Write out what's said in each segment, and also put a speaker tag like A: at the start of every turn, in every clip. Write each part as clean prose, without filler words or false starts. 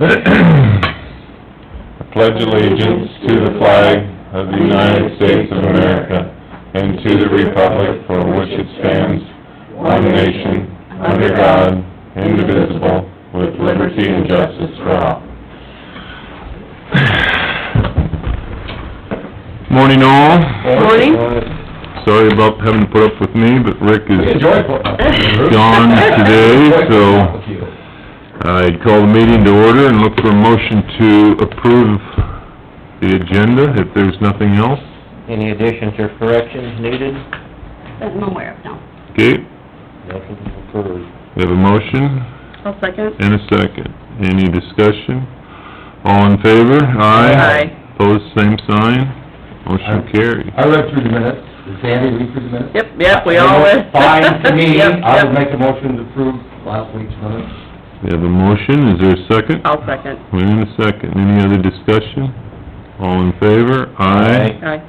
A: I pledge allegiance to the flag of the United States of America and to the republic for which it stands, one nation, under God, indivisible, with liberty and justice for all. Morning all.
B: Morning.
A: Sorry about having to put up with me, but Rick is
B: Gone
A: today, so I call the meeting to order and look for a motion to approve the agenda, if there's nothing else.
C: Any additions or corrections needed?
B: That I'm aware of, no.
A: Okay,
C: Motion approved.
A: we have a motion
B: I'll second.
A: and a second. Any discussion? All in favor?
B: Aye.
A: Opposed, same sign. Motion carried.
D: I read through the minutes. Did Sandy read through the minutes?
B: Yep, we all went.
D: Fine to me.
B: Yep,
D: I would
B: yep.
D: make a motion to approve last week's minutes.
A: We have a motion, is there a second?
B: I'll second.
A: We have a second. Any other discussion? All in favor? Aye.
B: Aye.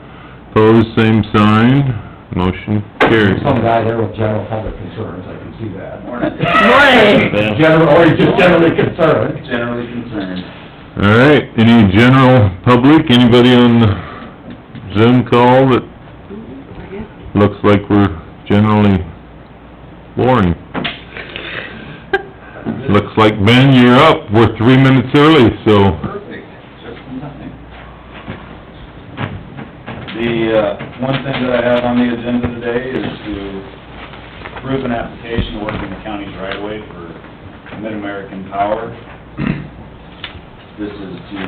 A: Opposed, same sign. Motion carried.
D: Some guy there with general public concerns, I can see that.
B: Morning.
D: General, or he's just generally concerned.
E: Generally concerned.
A: All right, any general public, anybody on the Zoom call that looks like we're generally boring? Looks like, Ben, you're up. We're 3 minutes early, so...
E: Perfect, just in time. The, one thing that I have on the agenda today is to approve an application to work in the county's right-of-way for Mid-American Power. This is to,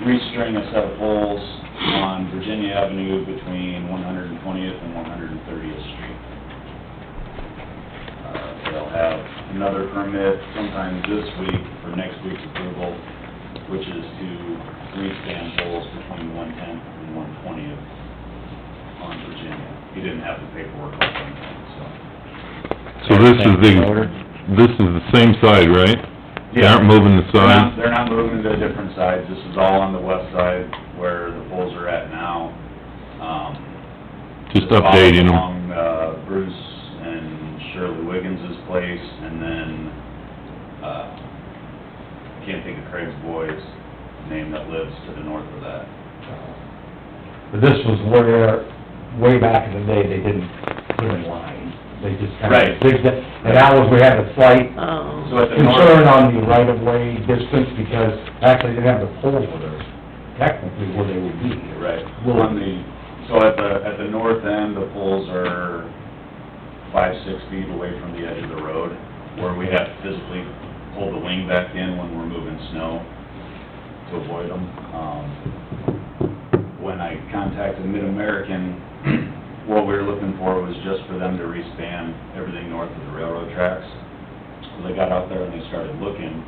E: restring a set of poles on Virginia Avenue between 120th and 130th Street. They'll have another permit sometime this week for next week's approval, which is to re-stand poles between 110th and 120th on Virginia. He didn't have the paperwork up on that, so.
A: So this is the same side, right? They aren't moving the sides?
E: They're not moving to different sides. This is all on the west side where the poles are at now.
A: Just updating them.
E: Along, Bruce and Shirley Wiggins' place, and then, can't think of Craig's boy's name that lives to the north of that.
D: But this was where, way back in the day, they didn't put in line. They just kind of
E: Right.
D: zigged it. And that was, we had a slight
B: Oh.
E: So at the north.
D: concern on the right-of-way distance because actually they didn't have the poles where they're technically where they would be.
E: Right, on the, so at the north end, the poles are 5-6 feet away from the edge of the road, where we have to physically pull the wing back in when we're moving snow to avoid them. When I contacted Mid-American, what we were looking for was just for them to re-span everything north of the railroad tracks. When they got out there and they started looking,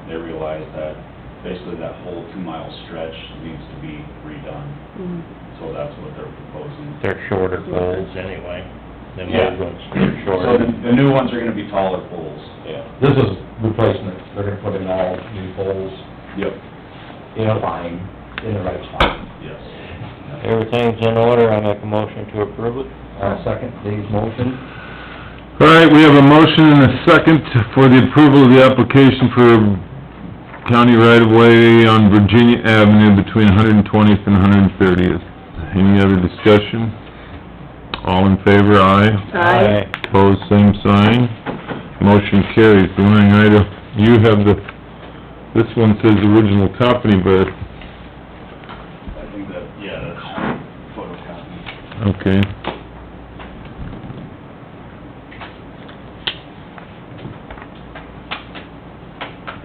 E: they realized that basically that whole 2-mile stretch needs to be redone. So that's what they're proposing.
C: They're shorter poles anyway. Them
E: Yeah.
C: old ones, they're
E: So
C: shorter.
E: the new ones are gonna be taller poles. Yeah.
D: This is replacement. They're gonna put in all new poles
E: Yep,
D: in a line, in the right spot.
E: yes.
C: Everything's in order, I make a motion to approve it.
D: Second, Dave's motion.
A: All right, we have a motion and a second for the approval of the application for county right-of-way on Virginia Avenue between 120th and 130th. Any other discussion? All in favor, aye.
B: Aye.
A: Opposed, same sign. Motion carries. The only item, you have the, this one says original copy, but,
E: I think that, yeah, that's photocopy.
A: okay.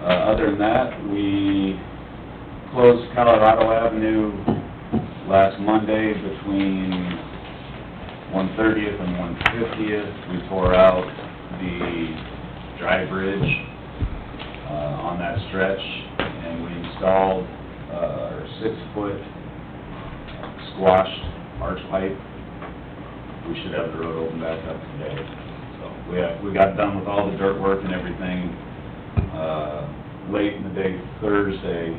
E: Other than that, we closed Colorado Avenue last Monday between 130th and 150th. We tore out the dry bridge, on that stretch, and we installed, our 6-foot squashed arch pipe. We should have the road open back up today. So we got done with all the dirt work and everything, late in the day Thursday.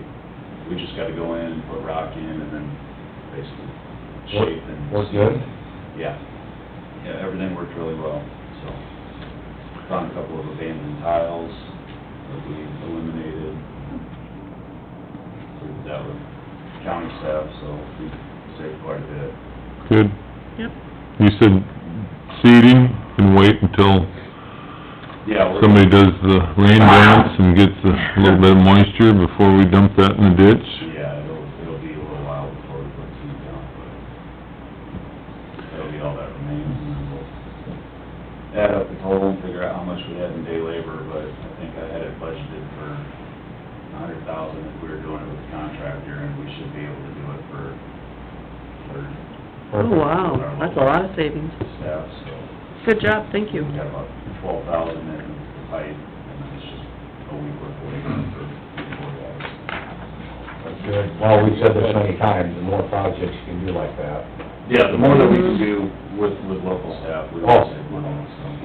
E: We just gotta go in and put rock in and then basically shape and...
D: Worked good?
E: Yeah. Yeah, everything worked really well, so. Found a couple of abandoned tiles, that we eliminated. We did that with county staff, so we saved quite a bit.
A: Good.
B: Yep.
A: You said seeding and wait until
E: Yeah, we're...
A: somebody does the rain dance and gets a little bit of moisture before we dump that in the ditch?
E: Yeah, it'll be a little while before we put seed down, but that'll be all that remains, and then we'll add up the total and figure out how much we had in day labor, but I think I had it budgeted for $100,000 if we were doing it with a contractor, and we should be able to do it for
B: Oh, wow, that's a lot of savings.
E: staff, so.
B: Good job, thank you.
E: We got about 12,000 in the pipe, and then it's just a week worth of labor for 4 guys.
D: That's good. Well, we've said this many times, the more projects you can do like that.
E: Yeah, the more that we can do with local staff, we will save money, so.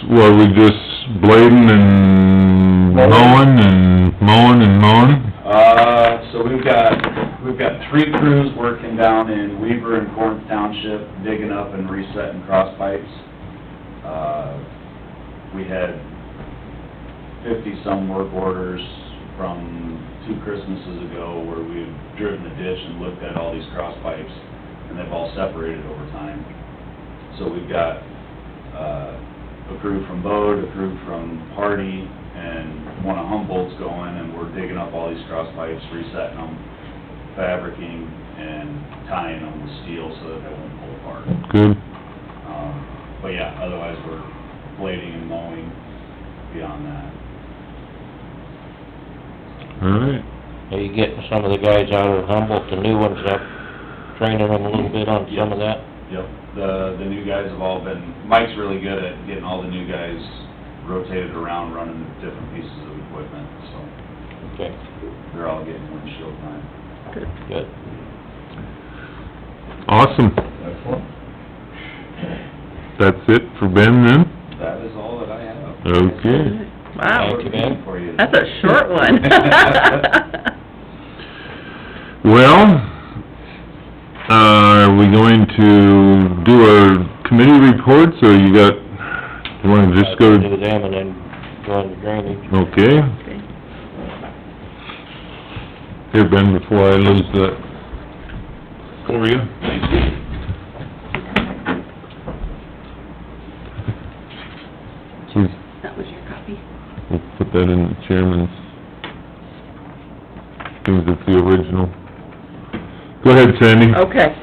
A: Were we just blading and mowing and mowing and mowing?
E: So we've got 3 crews working down in Weaver and Corinth Township, digging up and resetting cross pipes. We had 50-some work orders from 2 Christmases ago where we had driven the ditch and looked at all these cross pipes, and they've all separated over time. So we've got, a crew from Bode, a crew from Hardy, and one of Humboldt's going, and we're digging up all these cross pipes, resetting them, fabricing, and tying them with steel so that they won't pull apart.
A: Good.
E: But yeah, otherwise we're blading and mowing beyond that.
A: All right.
C: Are you getting some of the guys out of Humboldt, the new ones up, training them a little bit on some of that?
E: Yep, the new guys have all been, Mike's really good at getting all the new guys rotated around, running the different pieces of equipment, so
C: Okay,
E: they're all getting windshield time.
C: good.
A: Awesome.
D: Excellent.
A: That's it for Ben then?
E: That is all that I have.
A: Okay.
B: Wow,
C: Thank you, Ben.
E: For you.
B: that's a short one.
A: Well, are we going to do our committee reports, or you wanna just go?
C: Do them and then go on the drainage.
A: Okay.
B: Okay.
A: Here, Ben, before I lose that for you. Geez,
B: That was your copy.
A: we'll put that in the chairman's, things it's the original. Go ahead, Sandy.
B: Okay,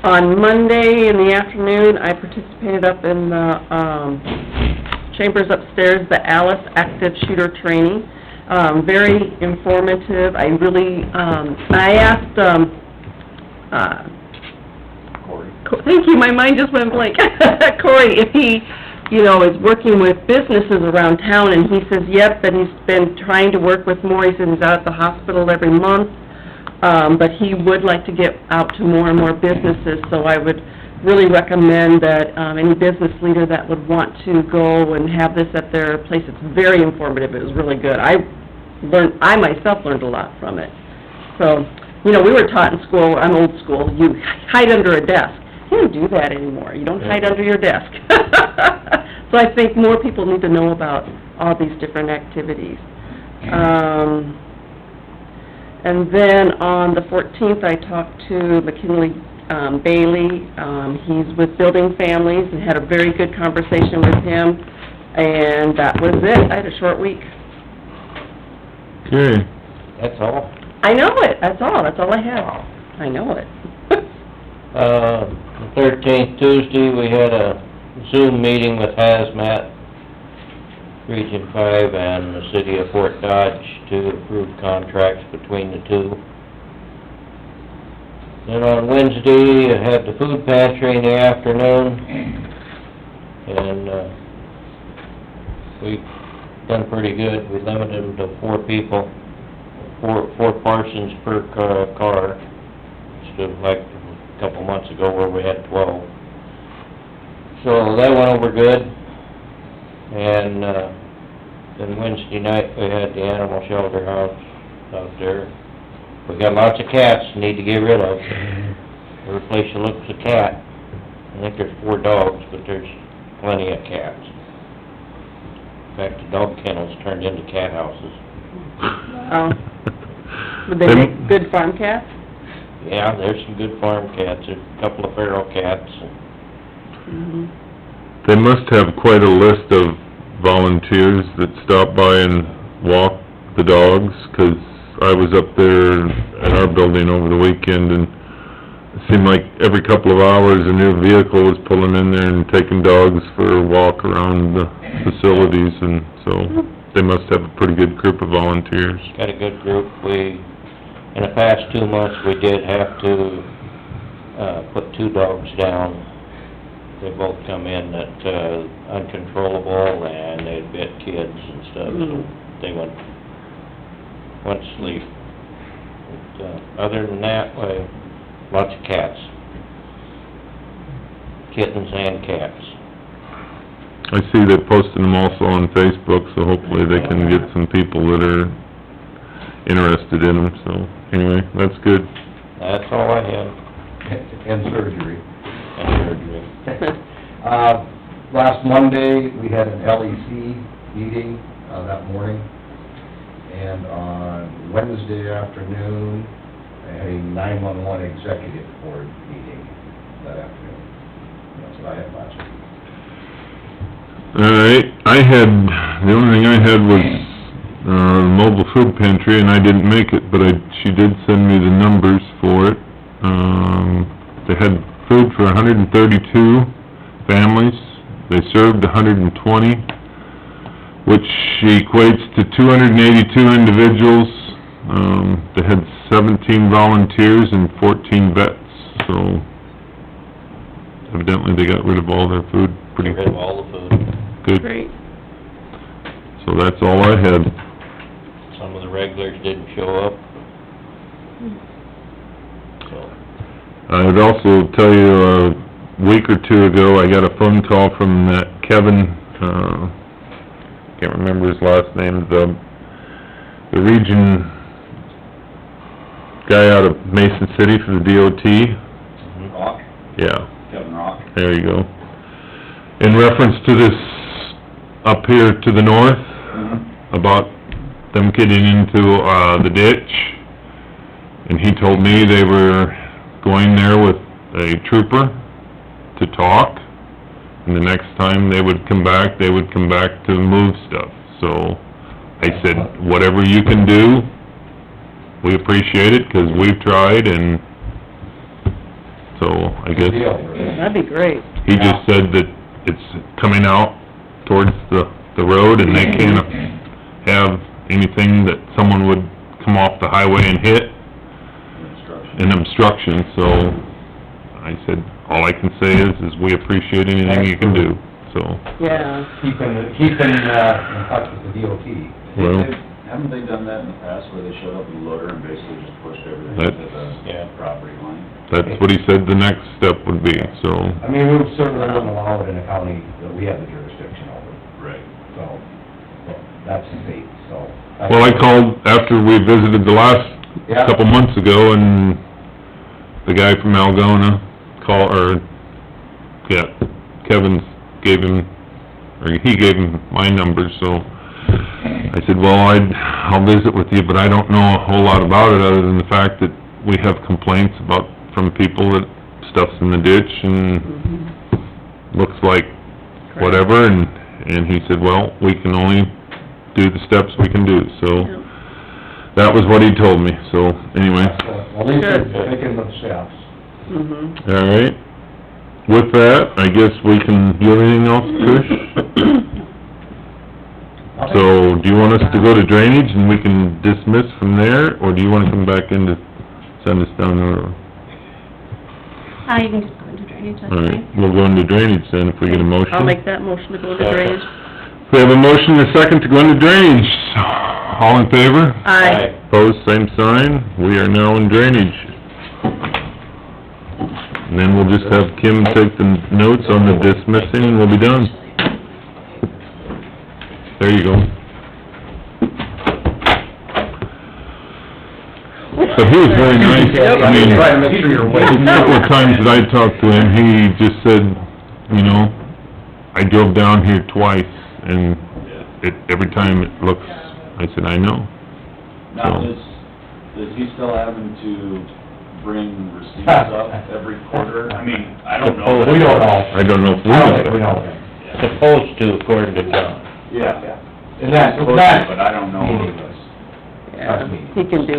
B: on Monday in the afternoon, I participated up in the, chambers upstairs, the Alice Active Shooter Training. Very informative, I really, I asked,
E: Corey.
B: thank you, my mind just went blank. Corey, if he, is working with businesses around town, and he says, yep, and he's been trying to work with more, he says he's out at the hospital every month, but he would like to get out to more and more businesses, so I would really recommend that, any business leader that would want to go and have this at their place, it's very informative, it was really good. I myself learned a lot from it. So, we were taught in school, I'm old school, you hide under a desk. You don't do that anymore, you don't hide under your desk. So I think more people need to know about all these different activities. And then on the 14th, I talked to McKinley Bailey. He's with Building Families, and had a very good conversation with him, and that was it. I had a short week.
A: Okay.
C: That's all?
B: I know it, that's all I have. I know it.
C: The 13th, Tuesday, we had a Zoom meeting with Hazmat, Region 5, and the City of Fort Dodge to approve contracts between the two. Then on Wednesday, I had the food pantry in the afternoon, and, we've done pretty good. We limited them to 4 people, four parsons per car, instead of like a couple months ago where we had 12. So that went over good, and, then Wednesday night, we had the animal shelter house out there. We got lots of cats need to get rid of. Every place you look's a cat. I think there's 4 dogs, but there's plenty of cats. In fact, the dog kennels turned into cat houses.
B: Oh. Would they make good farm cats?
C: Yeah, there's some good farm cats, there's a couple of feral cats.
B: Mhm.
A: They must have quite a list of volunteers that stop by and walk the dogs, 'cause I was up there at our building over the weekend, and it seemed like every couple of hours, a new vehicle was pulling in there and taking dogs for a walk around the facilities, and so they must have a pretty good group of volunteers.
C: Got a good group. In the past 2 months, we did have to, put 2 dogs down. They both come in that, uncontrollable, and they'd bit kids and stuff, so they went to sleep. But, other than that, lots of cats. Kittens and cats.
A: I see they're posting them also on Facebook, so hopefully they can get some people that are interested in them, so, anyway, that's good.
C: That's all I have.
D: And surgery.
C: And surgery.
D: Last Monday, we had an LEC meeting, that morning, and on Wednesday afternoon, I had a 911 executive board meeting that afternoon. That's what I had last week.
A: All right, the only thing I had was, mobile food pantry, and I didn't make it, but she did send me the numbers for it. They had food for 132 families, they served 120, which equates to 282 individuals. They had 17 volunteers and 14 vets, so evidently they got rid of all their food pretty
C: Get rid of all the food.
A: good.
B: Great.
A: So that's all I had.
C: Some of the regulars didn't show up. So,
A: I would also tell you, a week or two ago, I got a phone call from that Kevin, can't remember his last name, the region guy out of Mason City for the DOT.
E: Rock,
A: Yeah,
E: Kevin Rock.
A: there you go. In reference to this up here to the north, about them getting into, the ditch, and he told me they were going there with a trooper to talk, and the next time they would come back to move stuff. So, I said, whatever you can do, we appreciate it, 'cause we've tried, and so, I guess,
D: Good deal.
B: That'd be great.
A: he just said that it's coming out towards the road, and they can't have anything that someone would come off the highway and hit, an obstruction, so I said, all I can say is we appreciate anything you can do, so.
B: Yeah.
D: Keeping in touch with the DOT.
A: Well,
E: Haven't they done that in the past, where they showed up with a loader and basically just pushed everything
A: That's-
E: to
C: yeah.
E: the property line?
A: that's what he said the next step would be, so.
D: I mean, we certainly wouldn't allow it in a county that we have the jurisdiction over,
E: Right.
D: so, that's the state, so.
A: Well, I called after we visited the last
D: Yeah.
A: couple months ago, and the guy from Algona Kevin he gave him my number, so I said, well, I'll visit with you, but I don't know a whole lot about it, other than the fact that we have complaints from people that stuff's in the ditch, and looks like whatever, and he said, well, we can only do the steps we can do, so that was what he told me, so, anyway.
D: Well, at least they're taking the steps.
A: All right. With that, I guess we can, do you have anything else, Trish? So, do you want us to go to drainage and we can dismiss from there, or do you wanna come back in to send us down the road?
F: You can just go into drainage, that's
A: All right,
F: fine.
A: we'll go into drainage then, if we get a motion.
B: I'll make that motion to go to drainage.
A: We have a motion and a second to go into drainage. All in favor?
B: Aye.
A: Opposed, same sign. We are now in drainage. And then we'll just have Kim take the notes on the dismissing, and we'll be done. There you go. So he was very nice. I mean,
D: Try to make sure you're awake.
A: a couple of times that I talked to him, he just said, you know, I drove down here twice, and every time it looks, I said, I know.
E: Now,
A: So-
E: is he still having to bring receipts up every quarter? I mean, I don't know.
D: We don't know.
A: I don't know if we
D: I don't
A: know
D: think we
A: that.
D: know.
C: Supposed to, according to John.
E: Yeah.
D: And that's,
E: Supposed to, but I don't know.
D: meaningless.
B: Yeah, he can get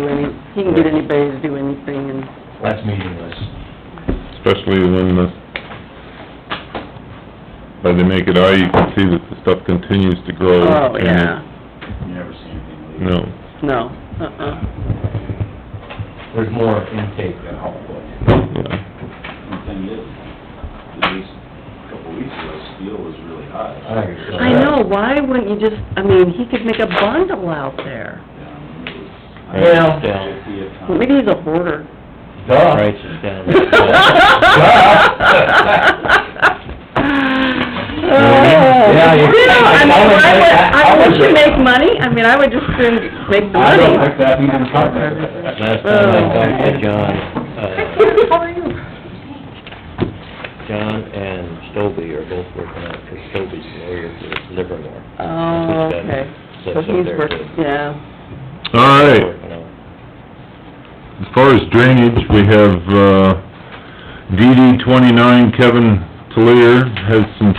B: anybody to do anything, and,
D: That's meaningless.
A: Especially when by they make it eye, you can see that the stuff continues to grow.
B: oh,
A: and
B: yeah,
E: You never see anything
A: it-
E: leave.
A: No,
B: no,
D: There's more intake than output.
A: yeah.
E: The thing is, at least a couple of weeks ago, steel was really high.
D: I think it's-
B: I know, why wouldn't you just, I mean, he could make a bundle out there.
E: Yeah, I mean, it was.
D: Well-
E: 50 a ton.
B: Maybe he's a hoarder.
D: Duh.
C: Prices down.
D: Yeah, you-
B: I mean, wouldn't you make money? I mean, I would just soon make the
D: I
B: money.
D: don't think that even comes.
C: Last time I talked to John,
B: How are you?
C: John and Stobie are both working out, because Stobie's lawyer for Livermore.
B: Oh,
C: He's got
B: okay. So
C: sets up
B: he's
C: there
B: working,
C: to-
B: yeah.
A: All right,
C: Working out.
A: as far as drainage, we have, DD 29, Kevin Talier has some,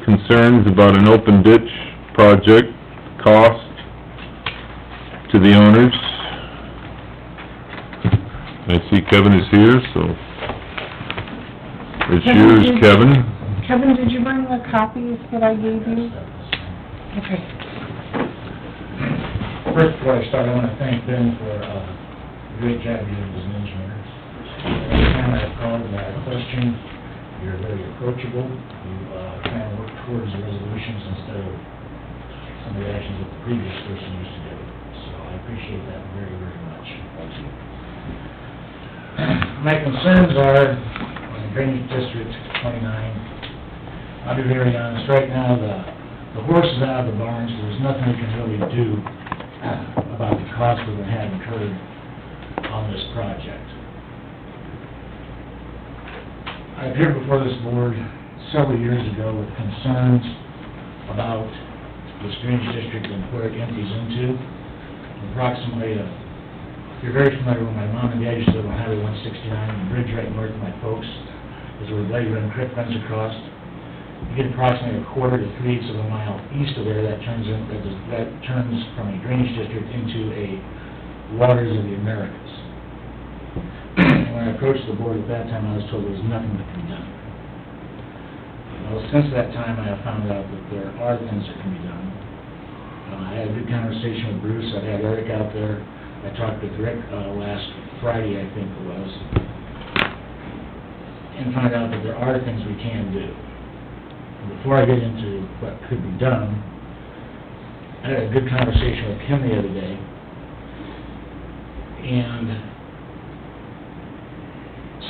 A: concerns about an open ditch project, cost to the owners. I see Kevin is here, so it's yours, Kevin.
G: Kevin, did you bring the copies that I gave you? Okay.
H: First, before I start, I want to thank Ben for the great job you did as an engineer. Every time I've called and I have a question, you're very approachable. You try and work towards the resolutions instead of some of the actions that the previous person used to do. So I appreciate that very, very much. Thank you. My concerns are on Drainage District 29. I'll be very honest, right now, the horse is out of the barn, so there's nothing we can really do about the cost we're gonna have incurred on this project. I appeared before this board several years ago with concerns about this drainage district and where it empties into. Approximately, if you're very familiar with my mom and dad used to live on Highway 169, the bridge right north of my folks is where Blade Run Creek runs across. You get approximately a quarter to 3/8 of a mile east of there, that turns from a drainage district into a waters of the Americas. When I approached the board at that time, I was told there was nothing that can be done. Well, since that time, I have found out that there are things that can be done. I had a good conversation with Bruce, I had Eric out there, I talked with Rick last Friday, I think it was, and found out that there are things we can do. Before I get into what could be done, I had a good conversation with Kim the other day, and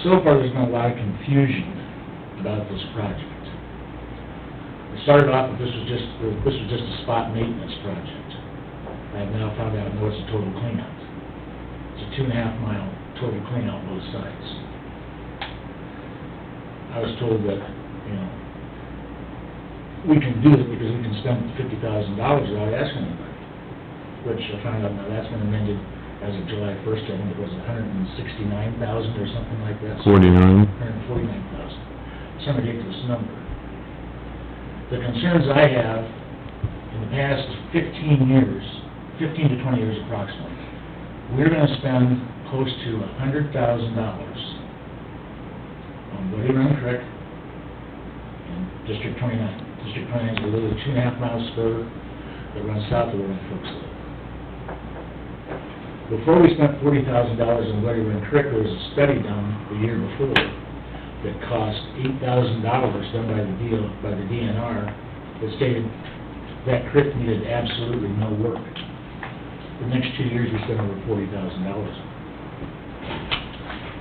H: so far there's been a lot of confusion about this project. It started off that this was just a spot maintenance project. I have now found out, no, it's a total cleanout. It's a 2.5 mile total cleanout both sides. I was told that, you know, we can do it because we can spend $50,000 without asking anybody, which I found out now that's been amended as of July 1st, I think it was $169,000 or something like that.
A: 49.
H: $149,000. Some ridiculous number. The concerns I have, in the past 15 to 20 years approximately, we're gonna spend close to $100,000 on Bloody Run Creek in District 29. District 29 is a little 2.5 mile spur that runs south of where my folks live. Before we spent $40,000 on Bloody Run Creek, there was a study done the year before that cost $8,000 done by the DNR that stated that creek needed absolutely no work. The next 2 years, we spent over $40,000,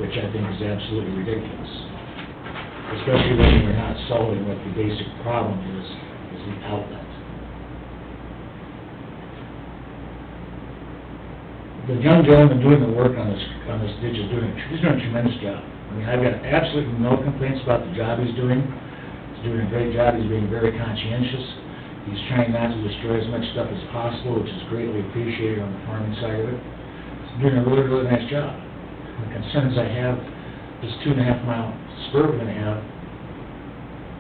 H: which I think is absolutely ridiculous, especially when we're not solving what the basic problem is the outlet. The young gentleman doing the work on this ditch is he's doing a tremendous job. I mean, I've got absolutely no complaints about the job he's doing. He's doing a great job, he's being very conscientious. He's trying not to destroy as much stuff as possible, which is greatly appreciated on the farming side of it. He's doing a really, really nice job. The concerns I have, this 2.5-mile spur we're gonna have,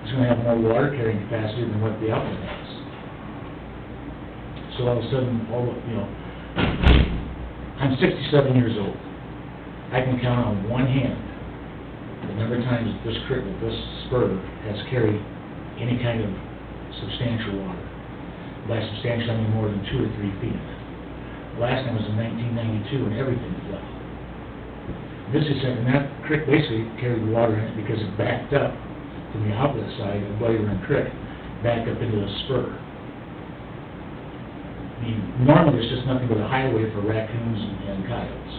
H: is gonna have more water carrying capacity than what the outlet has. So all of a sudden, I'm 67 years old. I can count on one hand the number of times this spur has carried any kind of substantial water. By substantial, I mean more than 2 or 3 feet. The last time was in 1992, and everything fell. This is, and that creek basically carried water in it because it backed up from the outlet side of Bloody Run Creek, back up into the spur. I mean, normally it's just nothing but a highway for raccoons and coyotes.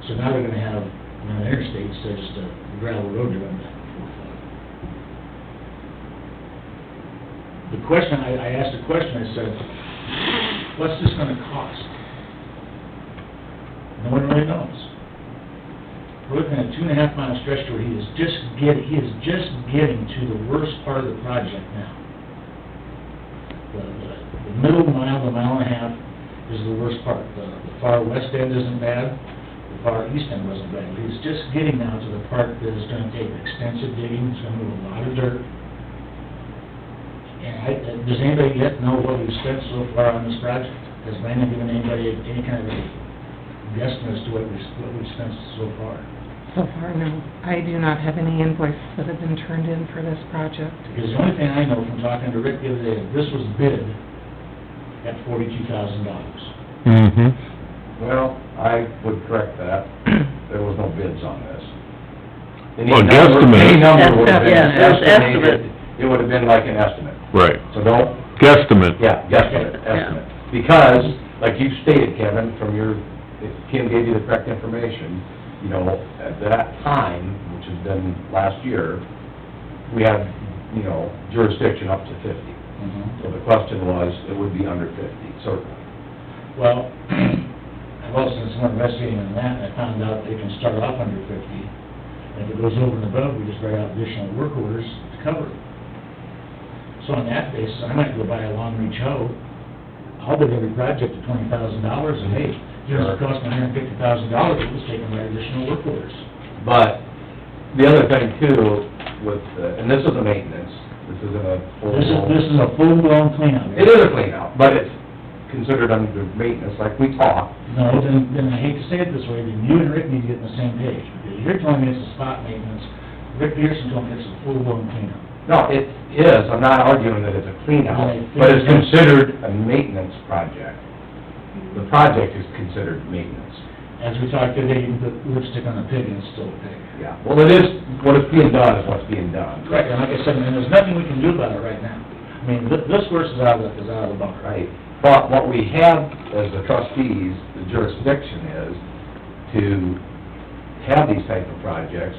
H: So now they're gonna have, on the interstate, instead of just a gravel road to run back and forth. The question, I asked a question, I said, what's this gonna cost? No one really knows. We're looking at a 2.5-mile stretch where he is just getting to the worst part of the project now. The middle mile, the 1.5 miles, is the worst part. The far west end isn't bad, the far east end wasn't bad. He's just getting now to the part that is gonna take extensive digging, it's gonna move a lot of dirt. And does anybody yet know what we've spent so far on this project? Has Brandon given anybody any kind of a guesstimate as to what we've spent so far?
G: So far, no. I do not have any invoices that have been turned in for this project.
H: Because the only thing I know from talking to Rick the other day, this was bid at $42,000.
A: Mm-hmm.
D: Well, I would correct that. There was no bids on this.
A: Well, guesstimate.
D: Any number would have been
B: Yeah, it was
D: estimated,
B: estimate.
D: it would have been like an estimate.
A: Right.
D: So don't,
A: Guesstimate.
D: yeah, guesstimate, estimate. Because, like you stated, Kevin, from your, if Kim gave you the correct information, you know, at that time, which has been last year, we had, you know, jurisdiction up to 50. So the question was, it would be under 50, certainly.
H: Well, I've also done some investigating on that, and I found out they can start off under 50. And if it goes over and above, we just write out additional work orders to cover it. So on that basis, I might go buy a long-reach hoe. I'll bid every project at $20,000, and hey, it's costing $150,000, we'll just take them by additional work orders.
D: But the other thing too, with, and this is a maintenance, this isn't a full-blown...
H: This is a full-blown cleanout.
D: It is a cleanout, but it's considered under maintenance, like we talked.
H: No, then I hate to say it this way, then you and Rick need to get on the same page, because you're telling me it's a spot maintenance, Rick Pearson told me it's a full-blown cleanout.
D: No, it is, I'm not arguing that it's a cleanout, but it's considered a maintenance project. The project is considered maintenance.
H: As we talked today, you can put lipstick on a pig and it's still a pig.
D: Yeah, well, it is, what is being done is what's being done.
H: Right, and like I said, and there's nothing we can do about it right now. I mean, this horse is out of the bunker.
D: Right, but what we have as the trustees, the jurisdiction is to have these type of projects.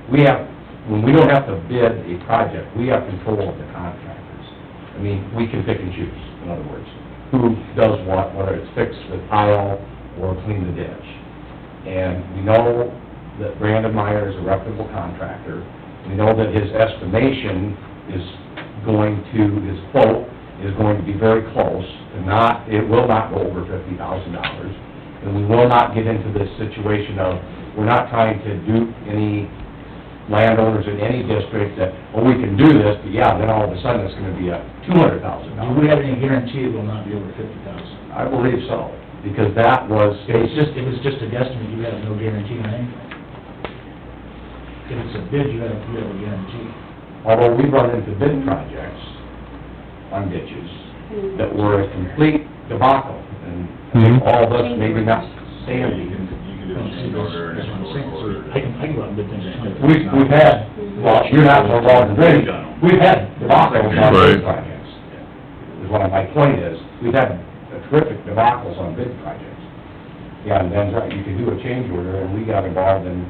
D: We have, when we don't have to bid a project, we have control of the contractors. I mean, we can pick and choose, in other words, who does what, whether it's fix the tile or clean the ditch. And we know that Brandon Meyer is a reputable contractor. We know that his estimation is going to, his quote is going to be very close, and not, it will not go over $50,000. And we will not get into this situation of, we're not trying to dupe any landowners in any district that, oh, we can do this, but yeah, then all of a sudden it's gonna be a $200,000.
H: Do we have any guarantee it will not be over 50,000?
D: I believe so, because that was...
H: If it's just a guesstimate, you have no guarantee on anything. If it's a bid, you have a guarantee.
D: Although we've run into bid projects on ditches that were a complete debacle, and I think all of us, maybe not Sandy,
E: You can do a change order and
H: That's what I'm saying, so
E: order.
H: I can go out and bid things.
D: we've had, well, you're not so involved in bidding, we've had debacles on bid projects. Is what my point is, we've had terrific debacles on bid projects. Yeah, and Ben's right, you can do a change order, and we got involved in,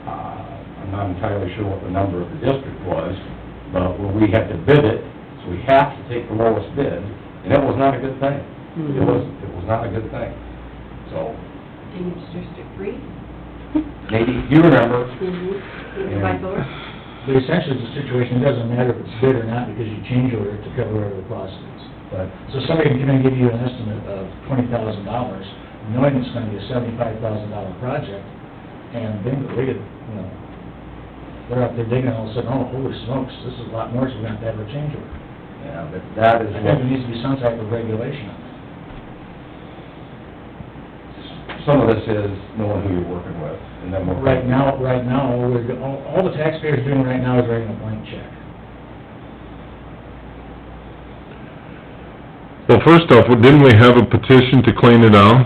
D: I'm not entirely sure what the number of the district was, but when we had to bid it, so we have to take the lowest bid, and it was not a good thing. It was not a good thing. So,
F: And it's District 3?
D: maybe, you remember,
F: Mm-hmm.
D: Yeah.
H: but essentially it's a situation, it doesn't matter if it's bid or not, because you change order to cover whatever the cost is.
D: But,
H: So somebody can come and give you an estimate of $20,000, knowing it's gonna be a $75,000 project, and bingo, they get, you know, they're out there digging, and all of a sudden, oh, holy smokes, this is a lot more, so we're gonna have to have a change order.
D: yeah, but that is
H: I think
D: what,
H: there needs to be some type of regulation on that.
D: some of this is knowing who you're working with, and then we're...
H: Right now, all the taxpayers are doing right now is writing a blank check.
A: Well, first off, didn't we have a petition to clean it out?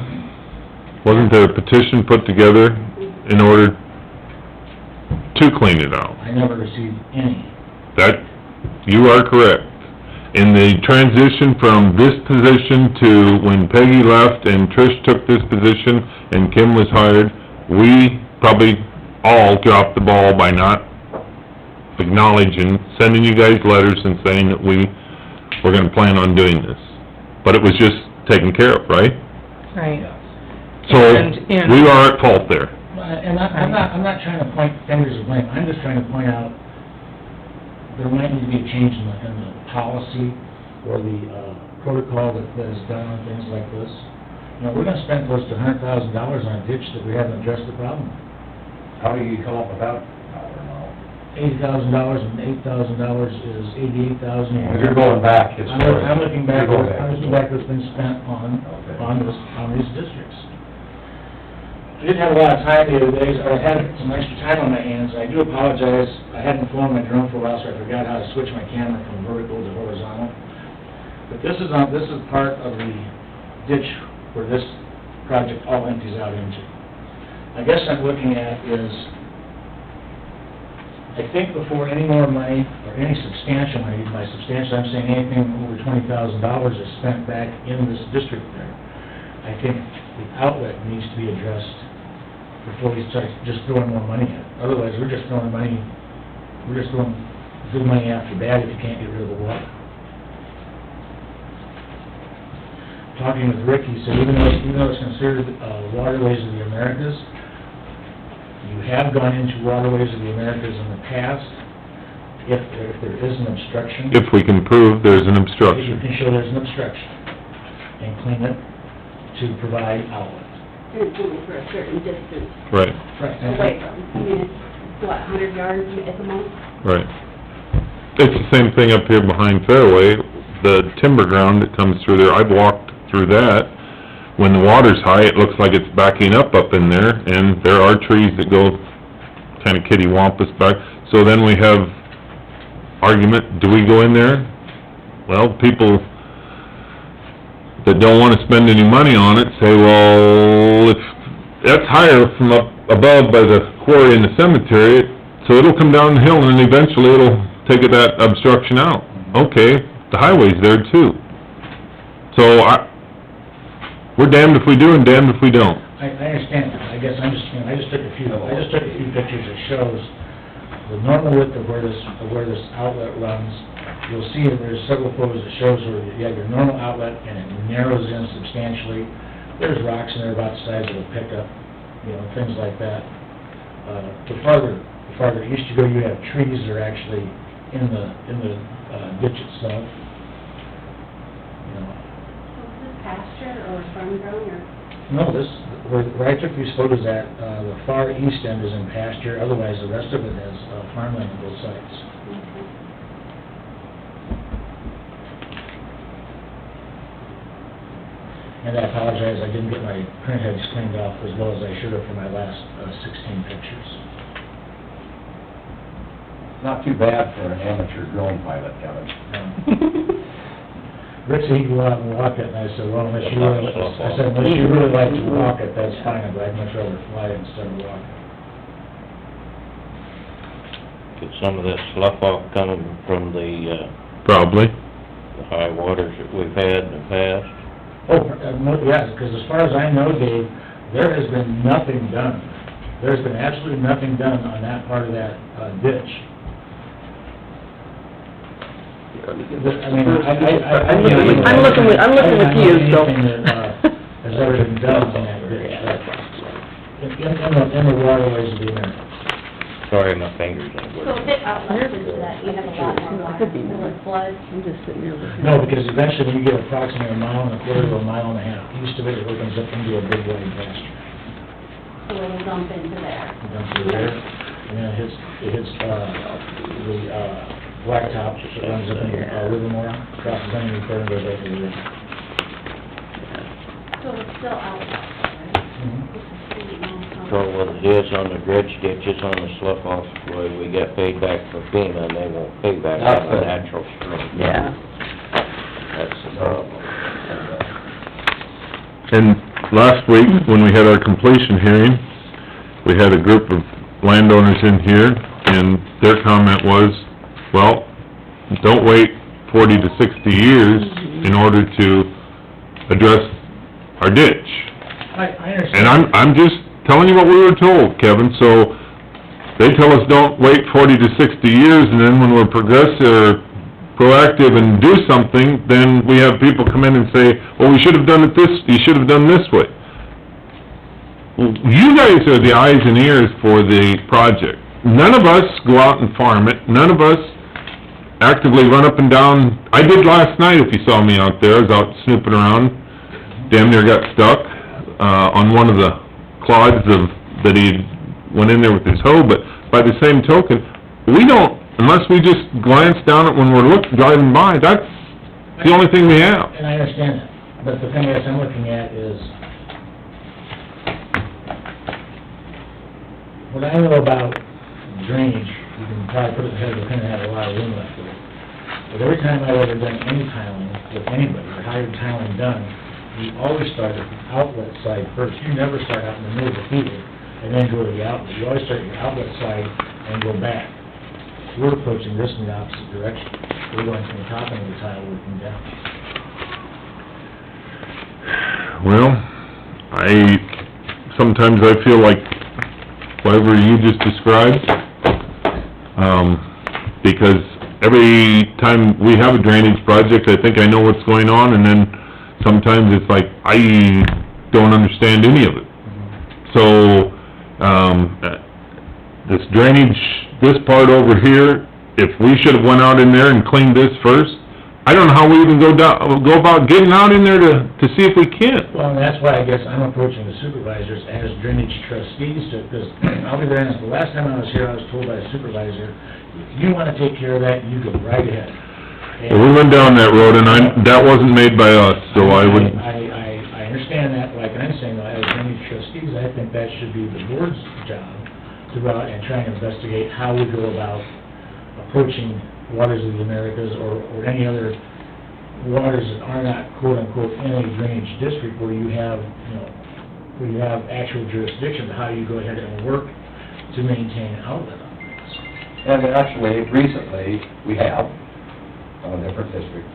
A: Wasn't there a petition put together in order to clean it out?
H: I never received any.
A: That, you are correct. In the transition from this position to when Peggy left and Trish took this position and Kim was hired, we probably all dropped the ball by not acknowledging, sending you guys letters and saying that we were gonna plan on doing this. But it was just taken care of, right?
G: Right.
A: So,
G: And-
A: we are at fault there.
H: And I'm not trying to point fingers of blame, I'm just trying to point out, there might need to be a change in the policy or the protocol that is done on things like this. You know, we're gonna spend close to $100,000 on a ditch that we haven't addressed the problem with.
D: How do you come up with that? I don't know.
H: $80,000 and $8,000 is $88,000.
D: If you're going back, it's...
H: I'm looking back,
D: You're going
H: I'm looking back what's been spent
D: Okay.
H: on these districts. I didn't have a lot of time the other days, or I had some extra time on my hands, I do apologize, I hadn't flown my drone for a while, so I forgot how to switch my camera from vertical to horizontal. But this is part of the ditch where this project all empties out into. I guess I'm looking at is, I think before any more money, or any substantial money, by substantial, I'm saying anything over $20,000 is spent back in this district there, I think the outlet needs to be addressed before we start just throwing more money in. Otherwise, we're just throwing good money after bad if you can't get rid of the water. Talking with Rick, he said even though it's considered waterways of the Americas, you have gone into waterways of the Americas in the past, if there is an obstruction.
A: If we can prove there's an
H: If you
A: obstruction.
H: can show there's an obstruction, and clean it to provide outlet.
F: And it's only for a certain distance
A: Right,
F: away from, I mean, it's, what, 100 yards at the most?
A: right. It's the same thing up here behind Fairway, the timber ground that comes through there, I've walked through that. When the water's high, it looks like it's backing up in there, and there are trees that go kinda kitty-wampus back. So then we have argument, do we go in there? Well, people that don't wanna spend any money on it say, well, if that's higher from up above by the quarry in the cemetery, so it'll come down the hill and eventually it'll take that obstruction out. Okay, the highway's there too. So we're damned if we do and damned if we don't.
H: I understand that, I guess I just took a few pictures that shows the normal width of where this outlet runs. You'll see that there's several photos that shows where you have your normal outlet and it narrows in substantially. There's rocks in there about the size of a pickup, you know, things like that. The farther east you go, you have trees that are actually in the ditch itself. You know,
F: Is this pasture or farm ground or?
H: no, where I took these photos at, the far east end is in pasture, otherwise the rest of it is farmland on both sides. And I apologize, I didn't get my print heads cleaned off as well as I should have for my last 16 pictures.
D: Not too bad for an amateur drone pilot, Kevin.
H: Rick said he'd go out and walk it, and I said, well, unless you really like to walk it, that's fine, but I'd much rather fly it instead of walk it.
C: Get some of that slough off coming from the
A: Probably.
C: high waters that we've had in the past.
H: Oh, yeah, because as far as I know, Dave, there has been nothing done. There's been absolutely nothing done on that part of that ditch. I mean,
B: I'm looking with you, so.
H: I don't know anything that has ever been done on that ditch, in the waterways of the Americas.
C: Sorry, my fingers ain't
F: So
C: working.
F: if it outlets into that, you have a lot more water, will it flood?
B: I'm just sitting there looking.
H: No, because eventually when you get approximately a mile and a quarter to a mile and a half east of it, it opens up into a big wide pasture.
F: So it'll dump into there.
H: It comes through there, and then it hits, the, blacktop, it runs up into, Livermore, crosses underneath there and goes right to the river.
F: So it's still outlets, right? It's a street, no pump.
C: So with this on the dredge ditches on the slough off, well, we get paid back from FEMA, and they won't pay back
D: That's
C: from the
D: it.
C: natural stream.
B: Yeah.
C: That's the problem.
A: And last week, when we had our completion hearing, we had a group of landowners in here, and their comment was, well, don't wait 40 to 60 years in order to address our ditch.
H: I understand.
A: And I'm just telling you what we were told, Kevin, so they tell us don't wait 40 to 60 years, and then when we're progressive, or proactive and do something, then we have people come in and say, well, we should have done it this, you should have done this way. Well, you guys are the eyes and ears for the project. None of us go out and farm it, none of us actively run up and down. I did last night, if you saw me out there, I was out snooping around, damn near got stuck, on one of the clods that he went in there with his hoe, but by the same token, we don't, unless we just glance down at when we're driving by, that's the only thing we have.
H: And I understand that, but the thing is, I'm looking at is, what I know about drainage, you can probably put it in the head of the pin and have a lot of room left for it. But every time I've ever done any tiling with anybody, or hired tiling done, you always start at the outlet side first. You never start out in the middle of the field and then go to the outlet. You always start at your outlet side and go back. We're approaching this in the opposite direction. We're going from the top end of the tile working down.
A: Well, sometimes I feel like whatever you just described, because every time we have a drainage project, I think I know what's going on, and then sometimes it's like, I don't understand any of it. So, this drainage, this part over here, if we should've went out in there and cleaned this first, I don't know how we even go about getting out in there to see if we can.
H: Well, and that's why I guess I'm approaching the supervisors as drainage trustees to, because I'll be very honest, the last time I was here, I was told by a supervisor, if you wanna take care of that, you go right ahead.
A: Well, we went down that road, and that wasn't made by us, so I would...
H: I understand that, like I'm saying, as drainage trustees, I think that should be the board's job to go out and try and investigate how we go about approaching waters of the Americas or any other waters that are not quote-unquote in a drainage district where you have, where you have actual jurisdiction, how you go ahead and work to maintain an outlet on things.
D: And actually, recently, we have on a different district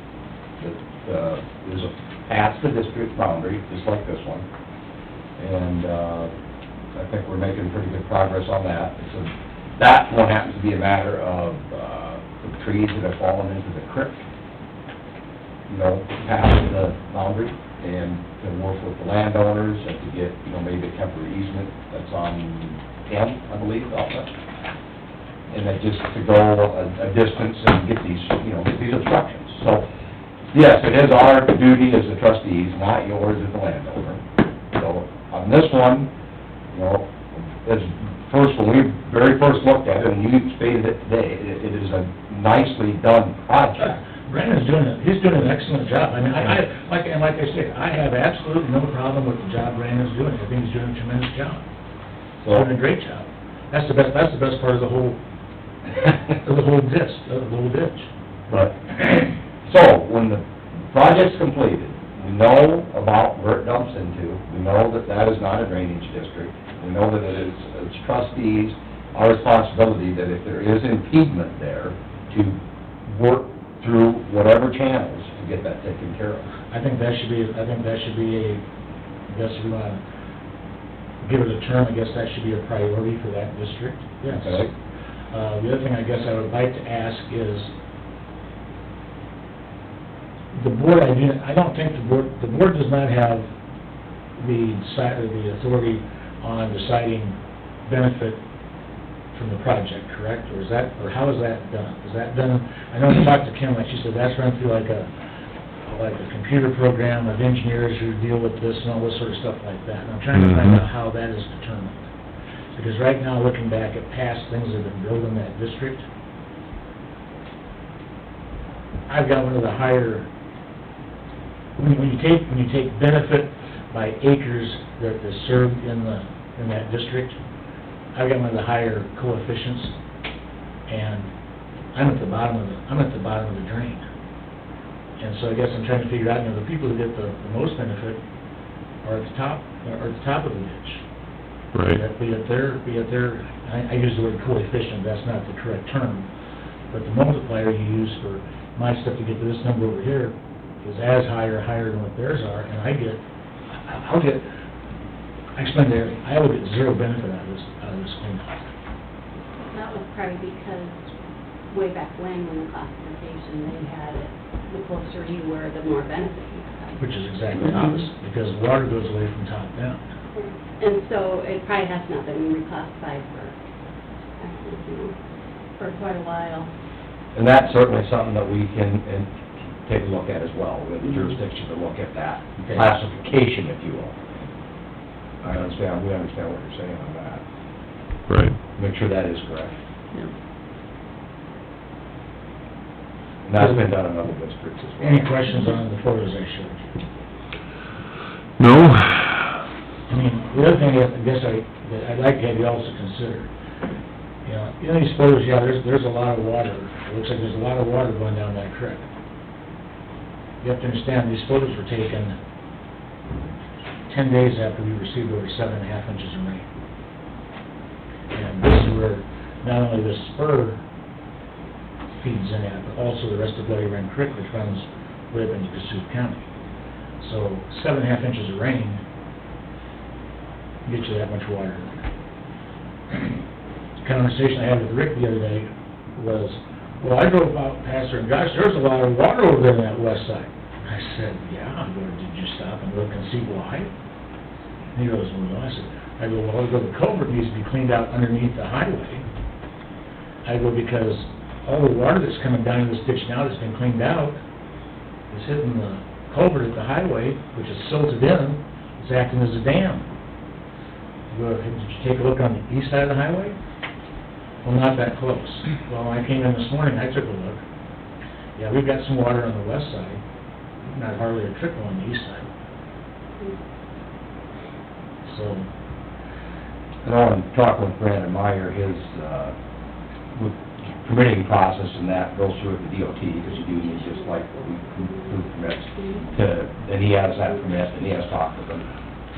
D: that is past the district boundary, just like this one. And I think we're making pretty good progress on that. So that one happens to be a matter of the trees that have fallen into the creek, past the boundary, and to work with the landowners and to get, maybe a temporary easement that's on 10, I believe, outlet. And then just to go a distance and get these, get these obstructions. So, yes, it is our duty as the trustees, not yours as the landowner. So, on this one, as first, when we very first looked at it, and you stated it today, it is a nicely done project.
H: Brandon's he's doing an excellent job. I mean, like I said, I have absolutely no problem with the job Brandon's doing. I think he's doing a tremendous job. He's doing a great job. That's the best part of the whole, ditch.
D: But, so, when the project's completed, we know about where it dumps into, we know that that is not a drainage district, we know that it is, as trustees, our responsibility that if there is impediment there, to work through whatever channels to get that taken care of.
H: I think that should be a, I guess if we wanna give it a term, I guess that should be a priority for that district, yes.
D: Okay.
H: The other thing I guess I would like to ask is, the board, I don't think the board does not have the authority on deciding benefit from the project, correct? Or is that, or how is that done? Is that done, I know I talked to Kim, like she said, that's run through like a computer program of engineers who deal with this and all this sort of stuff like that. And I'm trying to find out how that is determined. Because right now, looking back at past things that have been built in that district, I've got one of the higher, when you take benefit by acres that is served in that district, I've got one of the higher coefficients, and I'm at the bottom of the drain. And so I guess I'm trying to figure out, the people who get the most benefit are at the top of the ditch.
A: Right.
H: Be it their, I use the word coefficient, that's not the correct term, but the multiplier you use for my stuff to get to this number over here is as high or higher than what theirs are, and I will get zero benefit out of this cleanup.
F: That was probably because way back when the classification, they had it, the closer you were, the more benefit you got.
H: Which is exactly opposite, because water goes away from top down.
F: And so it probably has not been reclassified for, for quite a while.
D: And that's certainly something that we can take a look at as well. We have the jurisdiction to look at that
H: Okay.
D: classification, if you will. We understand what you're saying on that.
A: Right.
D: Make sure that is correct.
B: Yeah.
D: And that's been done in other districts as well.
H: Any questions on the photos I showed you?
A: No?
H: I mean, the other thing, I guess that I'd like to have you also consider, in these photos, there's a lot of water. It looks like there's a lot of water going down that creek. You have to understand, these photos were taken 10 days after we received over 7.5 inches of rain. And this is where not only the spur feeds in at, but also the rest of Bloody Run Creek, which runs way up into Cassuth County. So 7.5 inches of rain gets you that much water. The conversation I had with Rick the other day was, well, I drove out past there, and gosh, there's a lot of water over there on that west side. I said, yeah. I go, did you stop and look and see why? And he goes, well, no. I go, well, the culvert needs to be cleaned out underneath the highway. I go, because all the water that's coming down in this ditch now that's been cleaned out is hitting the culvert at the highway, which is silted in, it's acting as a dam. I go, did you take a look on the east side of the highway? Well, not that close. Well, when I came in this morning, I took a look. Yeah, we've got some water on the west side, not hardly a trickle on the east side. So,
D: And I want to talk with Brandon Meyer, his, with permitting process and that goes through with the DOT, because you do need just like who permits and he has that permit, and he has talked with them.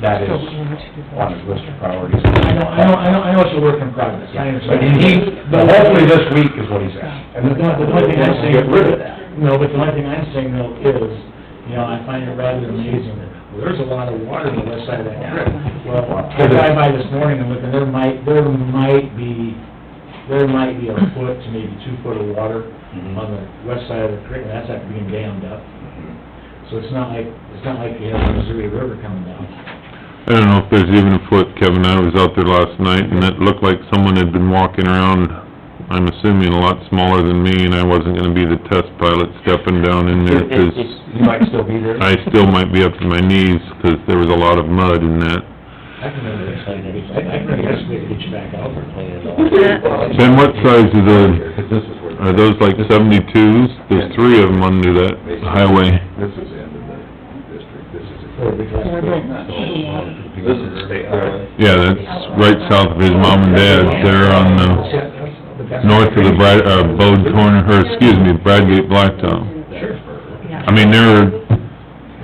D: That is on his list of priorities.
H: I know it's a work in progress. I understand.
D: But hopefully this week is what he said. And
H: The only thing I'm saying,
D: get rid of that.
H: No, but the only thing I'm saying though is, I find it rather amazing that, well, there's a lot of water on the west side of that creek. Well, I drive by this morning and look, and there might be a foot to maybe 2 foot of water on the west side of the creek, and that's after being dammed up. So it's not like you have the Missouri River coming down.
A: I don't know if there's even a foot, Kevin. I was out there last night, and it looked like someone had been walking around, I'm assuming a lot smaller than me, and I wasn't gonna be the test pilot stepping down in there, 'cause
D: You might still be there.
A: I still might be up to my knees, 'cause there was a lot of mud in that.
H: I can remember this, I can remember yesterday to get you back out there.
A: Ben, what size are those like 72s? There's 3 of them under that highway.
E: This is the end of the district, this is
H: For the classification.
E: This is the state highway.
A: Yeah, that's right south of his mom and dad's. They're on the north of the Bode corner, or excuse me, Bradgate Blacktop.
H: Sure.
A: I mean, they're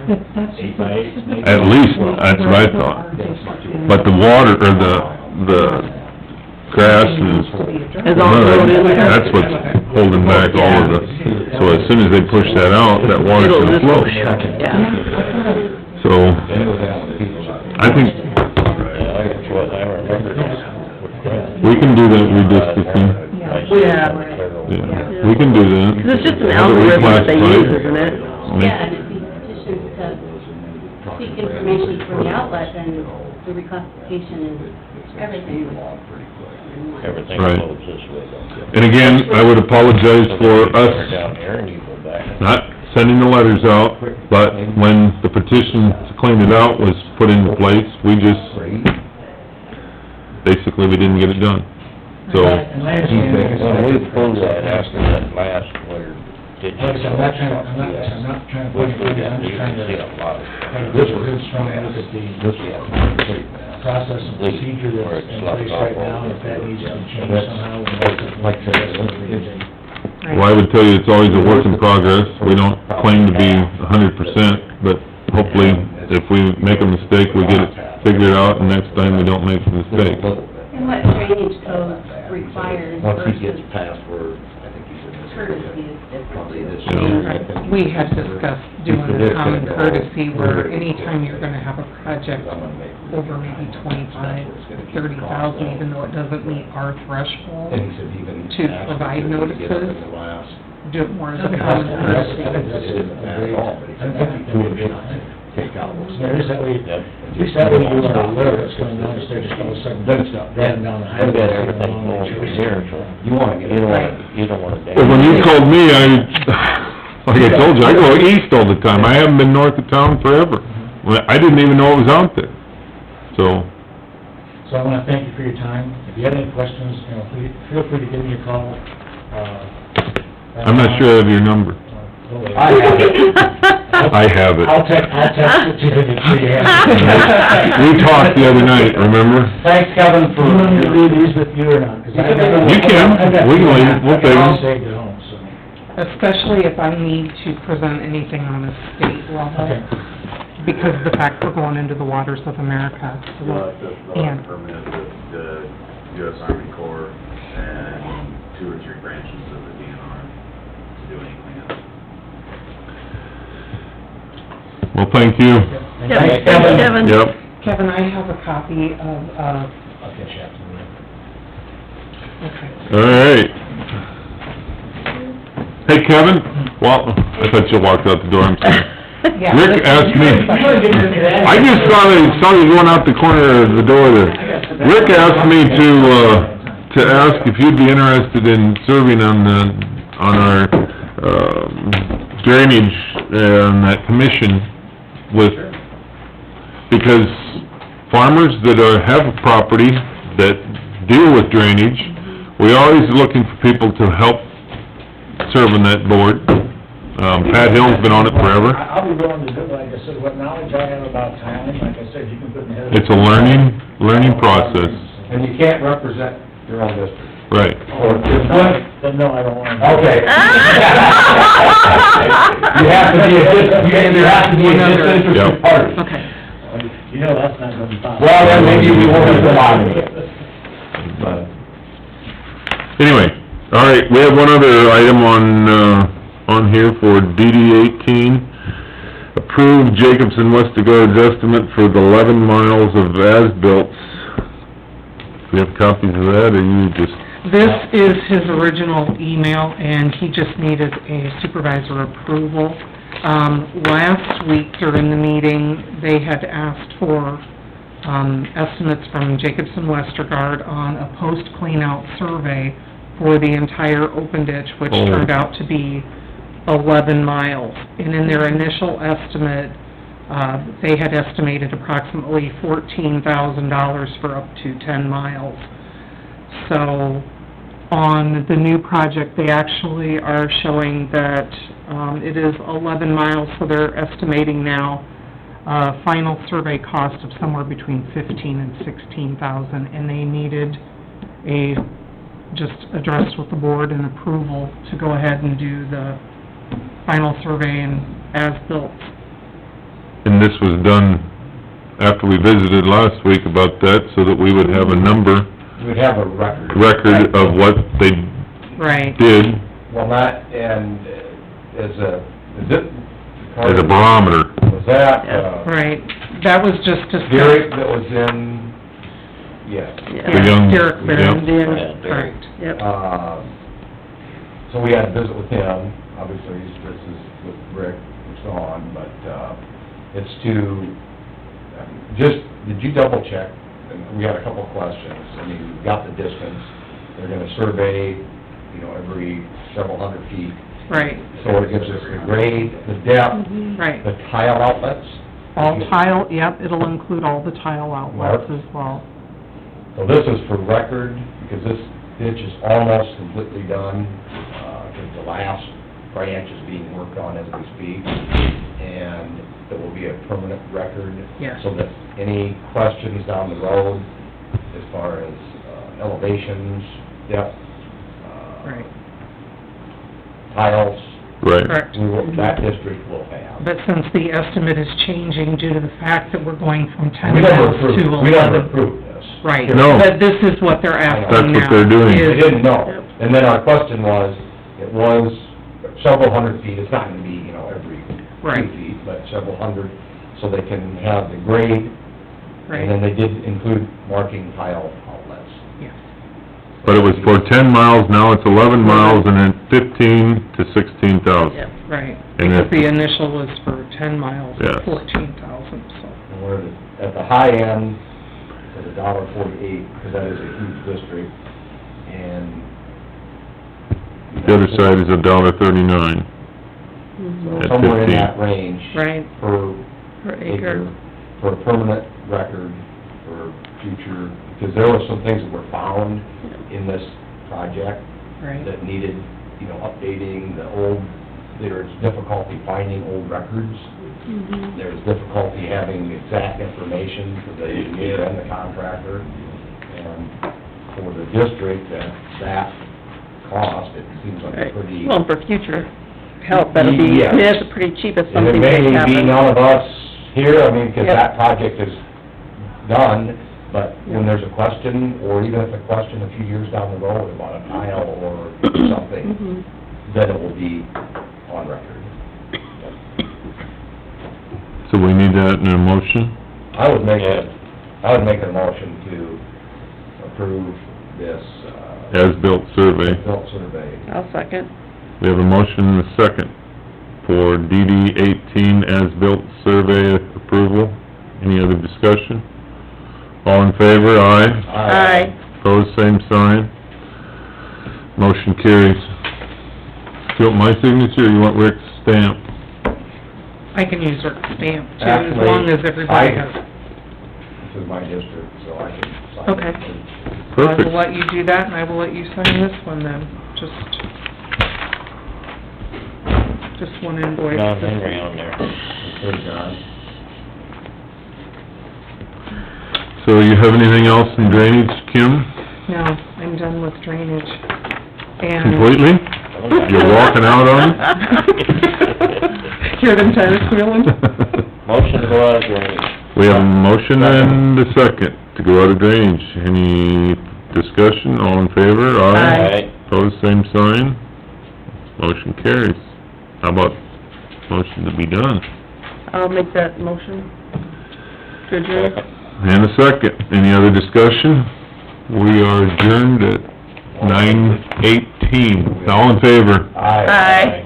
H: 8 by 8.
A: at least, that's what I thought. But the water, or the grass and mud, that's what's holding back all of the, so as soon as they push that out, that water's
B: It'll
A: gonna
B: just
A: flow.
B: yeah.
A: So, I think
C: That's what I remember.
A: we can do that redistricting.
B: Yeah.
A: Yeah, we can do that.
B: 'Cause it's just an
A: Have it
B: algorithm that they use,
A: reclassified.
B: isn't it?
F: Yeah, and if these petitions to seek information from the outlet, then the reclassification is everything. in one.
C: Everything
A: Right.
C: flows this way, don't it?
A: And again, I would apologize for
C: Turn
A: us
C: down here and you go back.
A: not sending the letters out, but when the petition to clean it out was put into place, we just, basically, we didn't get it done. So,
H: And I understand,
C: When we pulled that after that last winter, did you?
H: like I said, I'm not trying to, I'm not trying to,
C: Which we
H: I'm
C: got,
H: just
C: you
H: trying
C: can
H: to
C: see a lot of.
H: have a good, strong look at the process and procedure that's in place right now, and if that needs to change somehow, like I said,
A: well, I would tell you, it's always a work in progress. We don't claim to be 100%, but hopefully, if we make a mistake, we get it figured out, and next time we don't make a mistake.
F: And what drainage code requires
D: Once he gets
F: versus
D: past where, I think he's in this
F: courtesy is
D: probably
F: different.
D: this.
G: We had discussed doing a common courtesy where anytime you're gonna have a project over maybe 25, 30,000, even though it doesn't meet our threshold,
D: And he said even.
G: to provide notices, do it more as a common courtesy.
D: Take out.
H: There is that way, at least that way you are aware of what's going on, instead of just all of a sudden, driving down the highway.
C: I've got everything going from here, so
D: You wanna get it right.
C: you don't wanna damage.
A: Well, when you called me, like I told you, I go east all the time. I haven't been north of town forever. Well, I didn't even know it was out there. So,
H: So I wanna thank you for your time. If you have any questions, you know, feel free to give me a call.
A: I'm not sure I have your number.
H: I have it.
A: I have it.
H: I'll text it to you, make sure you have it.
A: We talked the other night, remember?
H: Thanks, Kevin, for... You want me to leave these with you or not? 'Cause I got-
A: You can. We can leave. We'll take them.
H: I'll save it home, so...
G: Especially if I need to present anything on a state level,
H: Okay.
G: because of the fact we're going into the waters of America. So
E: You'll have to fill out
G: And-
E: a permit with the US Army Corps and 2 or 3 branches of the DNR to do anything else.
A: Well, thank you.
H: Thanks, Kevin.
B: Kevin.
A: Yep.
G: Kevin, I have a copy of,
H: I'll catch you after the
G: okay.
A: All right. Hey, Kevin? Well, I thought you walked out the door, I'm sorry.
G: Yeah,
A: Rick
G: this-
A: asked me, I just saw you going out the corner of the door there. Rick asked me to ask if you'd be interested in serving on our, drainage, on that commission with, because farmers that have a property that deal with drainage, we always are looking for people to help serve on that board. Pat Hill's been on it forever.
H: I'll be willing to do it, like I said, what knowledge I have about town, like I said, you can put in the head of...
A: It's a learning process.
D: And you can't represent your own district.
A: Right.
D: Or if one,
H: Then no, I don't want to.
D: okay. You have to be there has to be a disinterested
A: Yep.
D: party.
G: Okay.
H: You know, that's not gonna be possible.
D: Well, then maybe we won't have to bother it. But,
A: Anyway, all right, we have one other item on here for DD 18. Approve Jacobson Westergaard's estimate for the 11 miles of as-built. Do you have copies of that, or you just...
G: This is his original email, and he just needed a supervisor approval. Last week during the meeting, they had asked for, estimates from Jacobson Westergaard on a post-cleanout survey for the entire open ditch, which
A: Oh.
G: turned out to be 11 miles. And in their initial estimate, they had estimated approximately $14,000 for up to 10 miles. So, on the new project, they actually are showing that, it is 11 miles, so they're estimating now, final survey cost of somewhere between 15 and 16,000, and they needed just addressed with the board and approval to go ahead and do the final survey and as-built.
A: And this was done after we visited last week about that, so that we would have a number,
D: we'd have a record.
A: of what they
G: Right.
A: did
D: Well, not, and as a
A: barometer.
D: Was that,
G: Right, that was just to...
D: Derek that was in, yes.
A: The young-
G: Derek Barron,
A: yep.
G: Dan, correct, yep.
D: So we had to visit with him, obviously, this is with Rick, it's on, but, it's to, did you double check and we had a couple of questions. I mean, we've got the distance, they're gonna survey, every several hundred feet.
G: Right,
D: So it gives us the grade, the depth,
G: right.
D: the tile outlets.
G: All tile, yep, it'll include all the tile outlets as well.
D: So this is for record, because this ditch is almost completely done, because the last branch is being worked on as we speak, and it will be a permanent record.
G: Yes.
D: So that any questions down the road, as far as elevations, depth,
G: Right.
D: tiles,
A: Right.
G: Correct.
D: that district will have.
G: But since the estimate is changing due to the fact that we're going from 10
D: We never
G: miles to
D: approved,
G: 11.
D: we never approved this.
G: Right.
A: No.
G: But this is what they're asking
A: That's
G: now.
A: what they're doing.
D: They
G: is-
D: didn't know. And then our question was, it was several hundred feet, it's not gonna be, every
G: Right.
D: 2 feet, but several hundred, so they can have the grade.
G: Right.
D: And then they did include marking tile outlets.
G: Yes.
A: But it was for 10 miles, now it's 11 miles, and then 15 to 16,000.
B: Yep.
G: Right,
A: And
G: because
A: that's-
G: the initial was for 10 miles,
A: Yes.
G: 14,000, so.
D: And we're at the high end, at $1.48, because that is a huge district, and...
A: The other side is $1.39.
B: Mhm.
A: At
D: Somewhere in
A: 15.
D: that range.
G: Right.
D: Per
B: Per
D: acre,
B: acre.
D: for a permanent record, for future, because there were some things that were found in this project
G: Right.
D: that needed, updating, there's difficulty finding old records,
B: Mhm.
D: there's difficulty having the exact information for the engineer and the contractor, and for the district, that cost, it seems like a
B: Right.
D: pretty...
B: Well, for future help, that'll be,
D: Yes.
B: that's pretty cheap if
D: And it
B: something
D: may
B: big
D: be
B: happens.
D: none of us here, because
B: Yep.
D: that project is done, but when there's a question, or even if a question a few years down the road about a tile or something,
B: Mhm.
D: then it will be on record.
A: So we need that in a motion?
D: I would make a motion to approve this,
A: As-built survey.
D: built survey.
B: I'll second.
A: We have a motion and a second for DD 18 as-built survey approval. Any other discussion? All in favor, aye.
B: Aye.
A: Opposed, same sign. Motion carries. You want my signature, or you want Rick's stamp?
G: I can use her stamp too, as
D: Actually,
G: long as everybody
D: I-
G: has.
D: This is my district, so I can sign it.
G: Okay. I
A: Perfect.
G: will let you do that, and I will let you sign this one then, just one invoice.
C: John Henry on there.
D: Okay, John.
A: So you have anything else in drainage, Kim?
G: No, I'm done with drainage. And...
A: Completely? You're walking out on me?
G: Hear them tires squealing?
C: Motion to go out of drainage.
A: We have a motion and a second to go out of drainage. Any discussion? All in favor?
C: Aye.
A: Opposed, same sign. Motion carries. How about motion to be done?
B: I'll make that motion. To adjourn.
C: Second.
A: And a second. Any other discussion? We are adjourned at 9:18. All in favor?
D: Aye.
B: Aye.